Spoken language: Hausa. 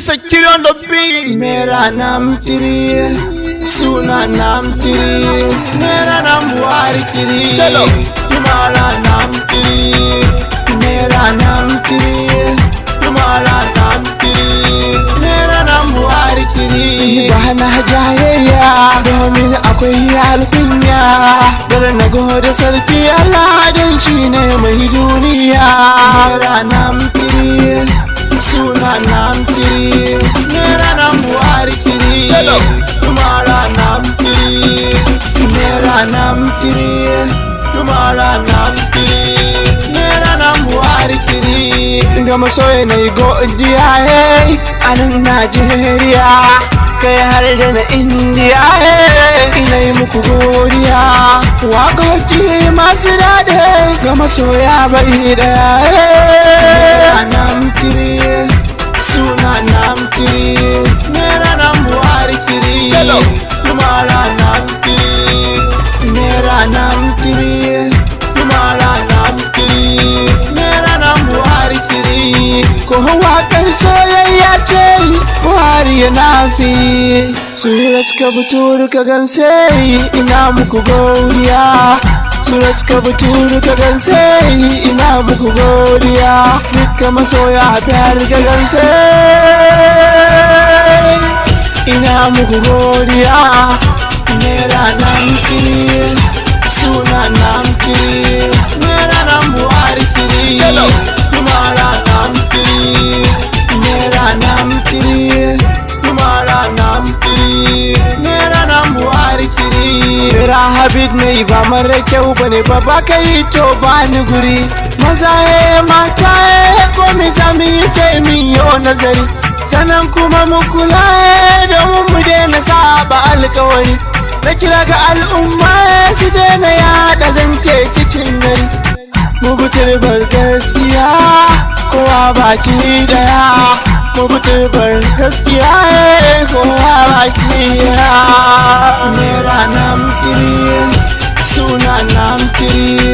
Mr. KIRI on the beat. Mera naam KIRI, suna naam KIRI, mera naam Buhari KIRI. Chalo. Tumhara naam KIRI, mera naam KIRI, tumhara naam KIRI, mera naam Buhari KIRI. Bana jayayya domin akwai alkunya, dar na gode sarki Allah dan shi ne mai duniya. Mera naam KIRI, suna naam KIRI, mera naam Buhari KIRI. Chalo. Tumhara naam KIRI, mera naam KIRI, tumhara naam KIRI, mera naam Buhari KIRI. Ga masoya na yi godiya a nan Najeriya, kai har da na Indiya ina yi muku godiya. Waƙoƙi masu daɗi ga masoya bai ɗaya. Mera naam KIRI, suna naam KIRI, mera naam Buhari KIRI. Chalo. Tumhara naam KIRI, mera naam KIRI, tumhara naam KIRI, mera naam Buhari KIRI. Ko waƙar soyayya ce Buhari yana fi, Surat ka fito ka ganse ina muku godiya. Surat ka fito ka ganse ina muku godiya. Dukkan masoya biyar ka ganse ina muku godiya. Mera naam KIRI, suna naam KIRI, mera naam Buhari KIRI. Chalo. Tumhara naam KIRI, mera naam KIRI, tumhara naam KIRI, mera naam Buhari KIRI. Mera habib ne ba mara kyau bane ba, ba kai to ba ni guri. Maza mata ko mi zami sai min yo nazari, sanan kuma mu kula domin mu daina saba alkawari. Na kira ga al'umma su daina yada zance cikin gari, mu bi turbar gaskiya kowa baki daya. Mu bi turbar gaskiya kowa baki daya. Mera naam KIRI, suna naam KIRI,